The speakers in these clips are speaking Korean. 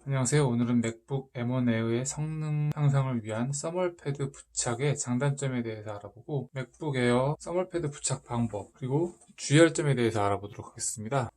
안녕하세요. 오늘은 맥북 M1 에어의 성능 향상을 위한 써멀 패드 부착의 장단점에 대해서 알아보고 맥북 에어 써멀 패드 부착 방법 그리고 주의할 점에 대해서 알아보도록 하겠습니다.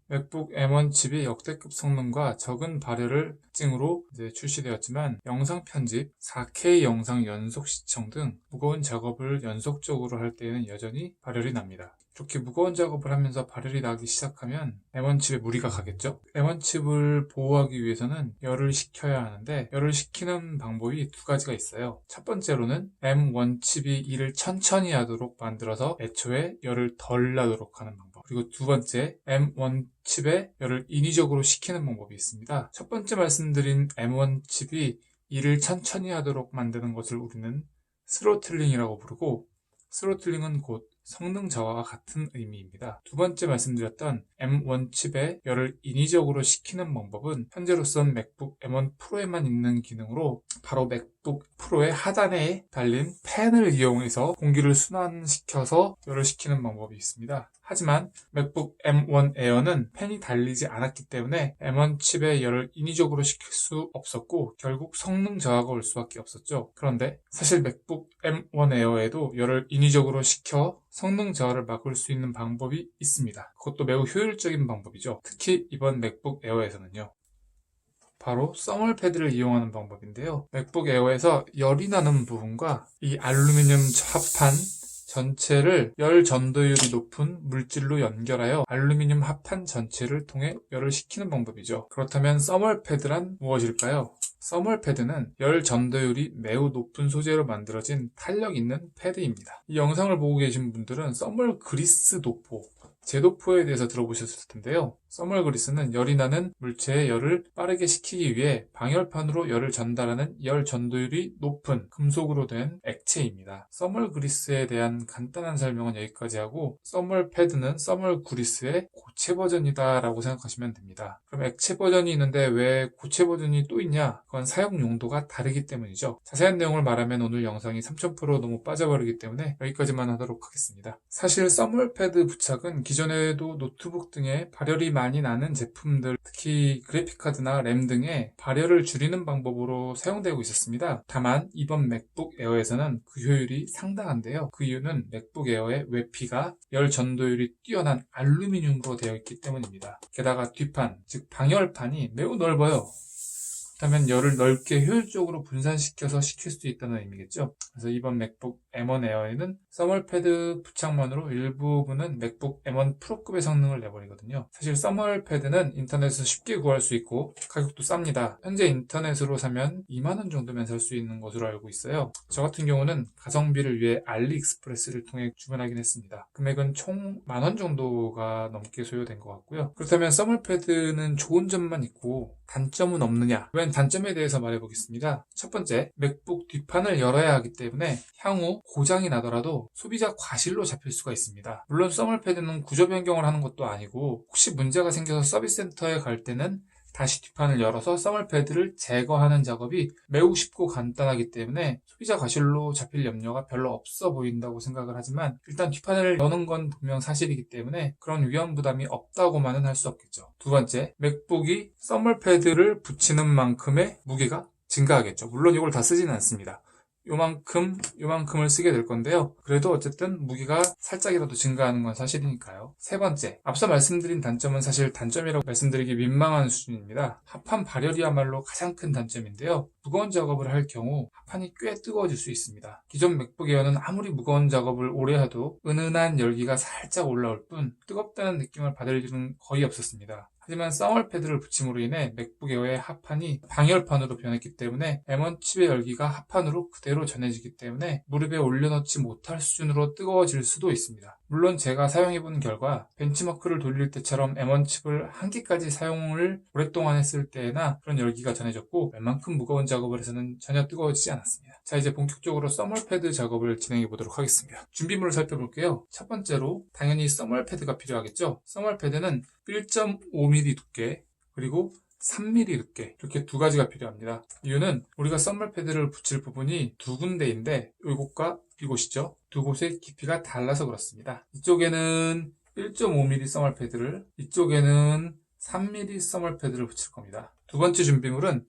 맥북 M1 칩이 역대급 성능과 적은 발열을 특징으로 출시되었지만 영상 편집, 4K 영상 연속 시청 등 무거운 작업을 연속적으로 할 때에는 여전히 발열이 납니다. 이렇게 무거운 작업을 하면서 발열이 나기 시작하면 M1 칩에 무리가 가겠죠? M1 칩을 보호하기 위해서는 열을 식혀야 하는데 열을 식히는 방법이 두 가지가 있어요. 첫 번째로는 M1 칩이 일을 천천히 하도록 만들어서 애초에 열을 덜 나도록 하는 방법. 그리고 두 번째, M1 칩에 열을 인위적으로 식히는 방법이 있습니다. 첫 번째 말씀드린 M1 칩이 일을 천천히 하도록 만드는 것을 우리는 스로틀링이라고 부르고, 스로틀링은 곧 성능 저하와 같은 의미입니다. 두 번째 말씀드렸던 M1 칩에 열을 인위적으로 식히는 방법은 현재로선 맥북 M1 프로에만 있는 기능으로 바로 맥북 프로의 하단에 달린 팬을 이용해서 공기를 순환시켜서 열을 식히는 방법이 있습니다. 하지만 맥북 M1 에어는 팬이 달리지 않았기 때문에 M1 칩에 열을 인위적으로 식힐 수 없었고 결국 성능 저하가 올 수밖에 없었죠. 그런데 사실 맥북 M1 에어에도 열을 인위적으로 식혀 성능 저하를 막을 수 있는 방법이 있습니다. 그것도 매우 효율적인 방법이죠. 특히 이번 맥북 에어에서는요. 바로 써멀 패드를 이용하는 방법인데요. 맥북 에어에서 열이 나는 부분과 이 알루미늄 합판 전체를 열 전도율이 높은 물질로 연결하여 알루미늄 합판 전체를 통해 열을 식히는 방법이죠. 그렇다면 써멀 패드란 무엇일까요? 써멀 패드는 열 전도율이 매우 높은 소재로 만들어진 탄력 있는 패드입니다. 이 영상을 보고 계신 분들은 써멀 그리스 도포, 제도포에 대해서 들어보셨을 텐데요. 써멀 그리스는 열이 나는 물체의 열을 빠르게 식히기 위해 방열판으로 열을 전달하는 열 전도율이 높은 금속으로 된 액체입니다. 써멀 그리스에 대한 간단한 설명은 여기까지 하고 써멀 패드는 써멀 그리스의 고체 버전이다 라고 생각하시면 됩니다. 그럼 액체 버전이 있는데 왜 고체 버전이 또 있냐? 그건 사용 용도가 다르기 때문이죠. 자세한 내용을 말하면 오늘 영상이 3000% 너무 빠져버리기 때문에 여기까지만 하도록 하겠습니다. 사실 써멀 패드 부착은 기존에도 노트북 등에 발열이 많이 나는 제품들, 특히 그래픽카드나 램 등의 발열을 줄이는 방법으로 사용되고 있었습니다. 다만 이번 맥북 에어에서는 그 효율이 상당한데요. 그 이유는 맥북 에어의 외피가 열 전도율이 뛰어난 알루미늄으로 되어 있기 때문입니다. 게다가 뒷판, 즉 방열판이 매우 넓어요. 그렇다면 열을 넓게 효율적으로 분산시켜서 식힐 수 있다는 의미겠죠. 그래서 이번 맥북 M1 에어에는 써멀 패드 부착만으로 일부분은 맥북 M1 프로급의 성능을 내버리거든요. 사실 써멀 패드는 인터넷에서 쉽게 구할 수 있고 가격도 쌉니다. 현재 인터넷으로 사면 2만원 정도면 살 수 있는 것으로 알고 있어요. 저 같은 경우는 가성비를 위해 알리익스프레스를 통해 주문하긴 했습니다. 금액은 총 10,000원 정도가 넘게 소요된 것 같고요. 그렇다면 써멀 패드는 좋은 점만 있고 단점은 없느냐? 이번 단점에 대해서 말해보겠습니다. 첫 번째, 맥북 뒷판을 열어야 하기 때문에 향후 고장이 나더라도 소비자 과실로 잡힐 수가 있습니다. 물론 써멀 패드는 구조 변경을 하는 것도 아니고 혹시 문제가 생겨서 서비스 센터에 갈 때는 다시 뒷판을 열어서 써멀 패드를 제거하는 작업이 매우 쉽고 간단하기 때문에 소비자 과실로 잡힐 염려가 별로 없어 보인다고 생각을 하지만 일단 뒷판을 여는 건 분명 사실이기 때문에 그런 위험 부담이 없다고만은 할 수 없겠죠. 두 번째, 맥북이 써멀 패드를 붙이는 만큼의 무게가 증가하겠죠. 물론 이걸 다 쓰지는 않습니다. 요만큼을 쓰게 될 건데요. 그래도 어쨌든 무게가 살짝이라도 증가하는 건 사실이니까요. 세 번째, 앞서 말씀드린 단점은 사실 단점이라고 말씀드리기 민망한 수준입니다. 합판 발열이야말로 가장 큰 단점인데요. 무거운 작업을 할 경우 합판이 꽤 뜨거워질 수 있습니다. 기존 맥북 에어는 아무리 무거운 작업을 오래 해도 은은한 열기가 살짝 올라올 뿐 뜨겁다는 느낌을 받을 일은 거의 없었습니다. 하지만 써멀 패드를 붙임으로 인해 맥북 에어의 합판이 방열판으로 변했기 때문에 M1 칩의 열기가 합판으로 그대로 전해지기 때문에 무릎에 올려놓지 못할 수준으로 뜨거워질 수도 있습니다. 물론 제가 사용해본 결과 벤치마크를 돌릴 때처럼 M1 칩을 한 개까지 사용을 오랫동안 했을 때나 그런 열기가 전해졌고 웬만큼 무거운 작업을 해서는 전혀 뜨거워지지 않았습니다. 자, 이제 본격적으로 써멀 패드 작업을 진행해 보도록 하겠습니다. 준비물을 살펴볼게요. 첫 번째로 당연히 써멀 패드가 필요하겠죠. 써멀 패드는 1.5mm 두께 그리고 3mm 두께 이렇게 두 가지가 필요합니다. 이유는 우리가 써멀 패드를 붙일 부분이 두 군데인데 이곳과 이곳이죠. 두 곳의 깊이가 달라서 그렇습니다. 이쪽에는 1.5mm 써멀 패드를 이쪽에는 3mm 써멀 패드를 붙일 겁니다. 두 번째 준비물은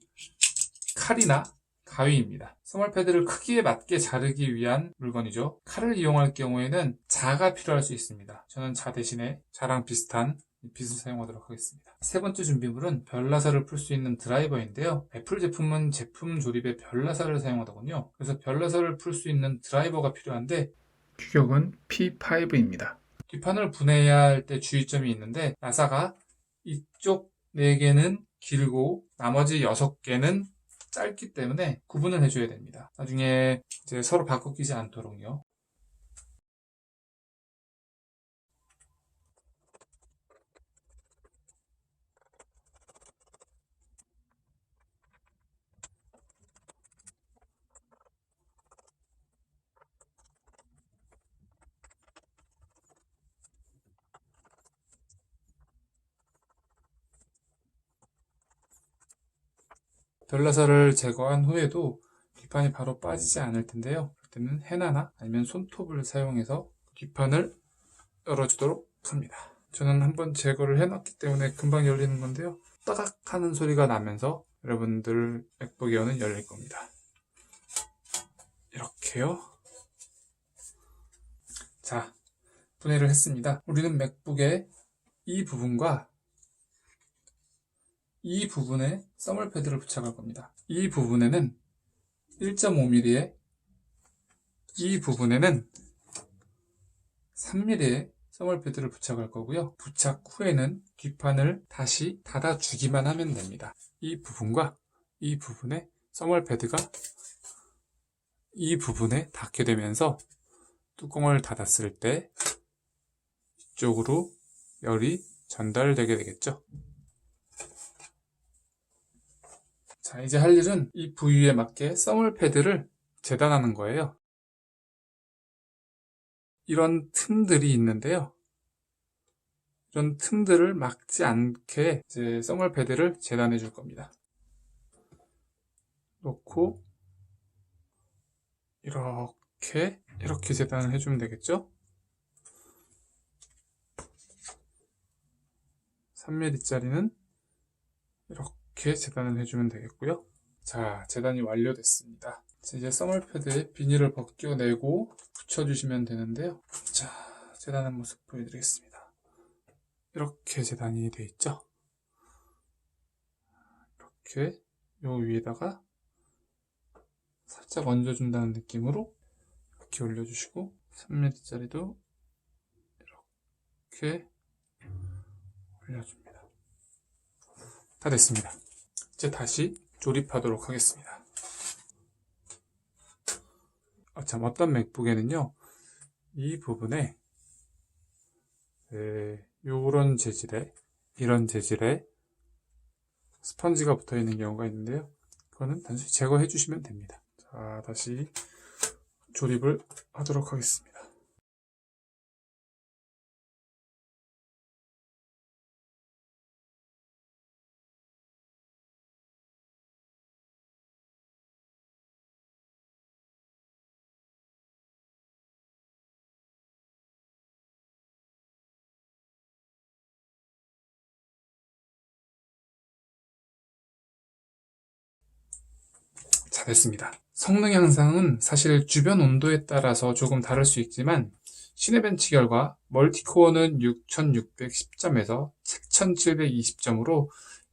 칼이나 가위입니다. 서멀 패드를 크기에 맞게 자르기 위한 물건이죠. 칼을 이용할 경우에는 자가 필요할 수 있습니다. 저는 자 대신에 자랑 비슷한 빗을 사용하도록 하겠습니다. 세 번째 준비물은 별나사를 풀 수 있는 드라이버인데요. 애플 제품은 제품 조립에 별나사를 사용하더군요. 그래서 별나사를 풀 수 있는 드라이버가 필요한데 규격은 P5입니다. 뒷판을 분해해야 할 때 주의점이 있는데 나사가 이쪽 4개는 길고 나머지 6개는 짧기 때문에 구분을 해줘야 됩니다. 나중에 이제 서로 바꿔 끼지 않도록요. 별나사를 제거한 후에도 뒷판이 바로 빠지지 않을 텐데요. 그때는 헤나나 아니면 손톱을 사용해서 뒷판을 열어주도록 합니다. 저는 한번 제거를 해놨기 때문에 금방 열리는 건데요. 따각 하는 소리가 나면서 여러분들 맥북 에어는 열릴 겁니다. 이렇게요. 자, 분해를 했습니다. 우리는 맥북의 이 부분과 이 부분에 서멀 패드를 부착할 겁니다. 이 부분에는 1.5mm에 이 부분에는 3mm의 서멀 패드를 부착할 거고요. 부착 후에는 뒷판을 다시 닫아주기만 하면 됩니다. 이 부분과 이 부분에 서멀 패드가 이 부분에 닿게 되면서 뚜껑을 닫았을 때 이쪽으로 열이 전달되게 되겠죠. 자, 이제 할 일은 이 부위에 맞게 서멀 패드를 재단하는 거예요. 이런 틈들이 있는데요. 이런 틈들을 막지 않게 이제 서멀 패드를 재단해 줄 겁니다. 놓고 이렇게 재단을 해주면 되겠죠. 3mm짜리는 이렇게 재단을 해주면 되겠고요. 자, 재단이 완료됐습니다. 이제 서멀 패드에 비닐을 벗겨내고 붙여주시면 되는데요. 자, 재단한 모습 보여드리겠습니다. 이렇게 재단이 되어 있죠. 이렇게 요 위에다가 살짝 얹어준다는 느낌으로 이렇게 올려주시고 3mm짜리도 이렇게 올려줍니다. 다 됐습니다. 이제 다시 조립하도록 하겠습니다. 참, 어떤 맥북에는요, 이 부분에 이런 재질의 스펀지가 붙어 있는 경우가 있는데요. 그거는 단순히 제거해 주시면 됩니다. 자, 다시 조립을 하도록 하겠습니다. 자, 됐습니다. 성능 향상은 사실 주변 온도에 따라서 조금 다를 수 있지만 시네벤치 결과 멀티코어는 6610점에서 7720점으로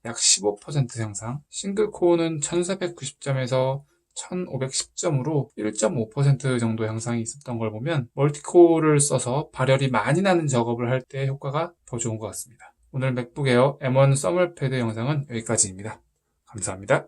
약 15% 향상, 싱글코어는 1490점에서 1510점으로 1.5% 정도 향상이 있었던 걸 보면 멀티코어를 써서 발열이 많이 나는 작업을 할 때 효과가 더 좋은 것 같습니다. 오늘 맥북 에어 M1 서멀 패드 영상은 여기까지입니다. 감사합니다.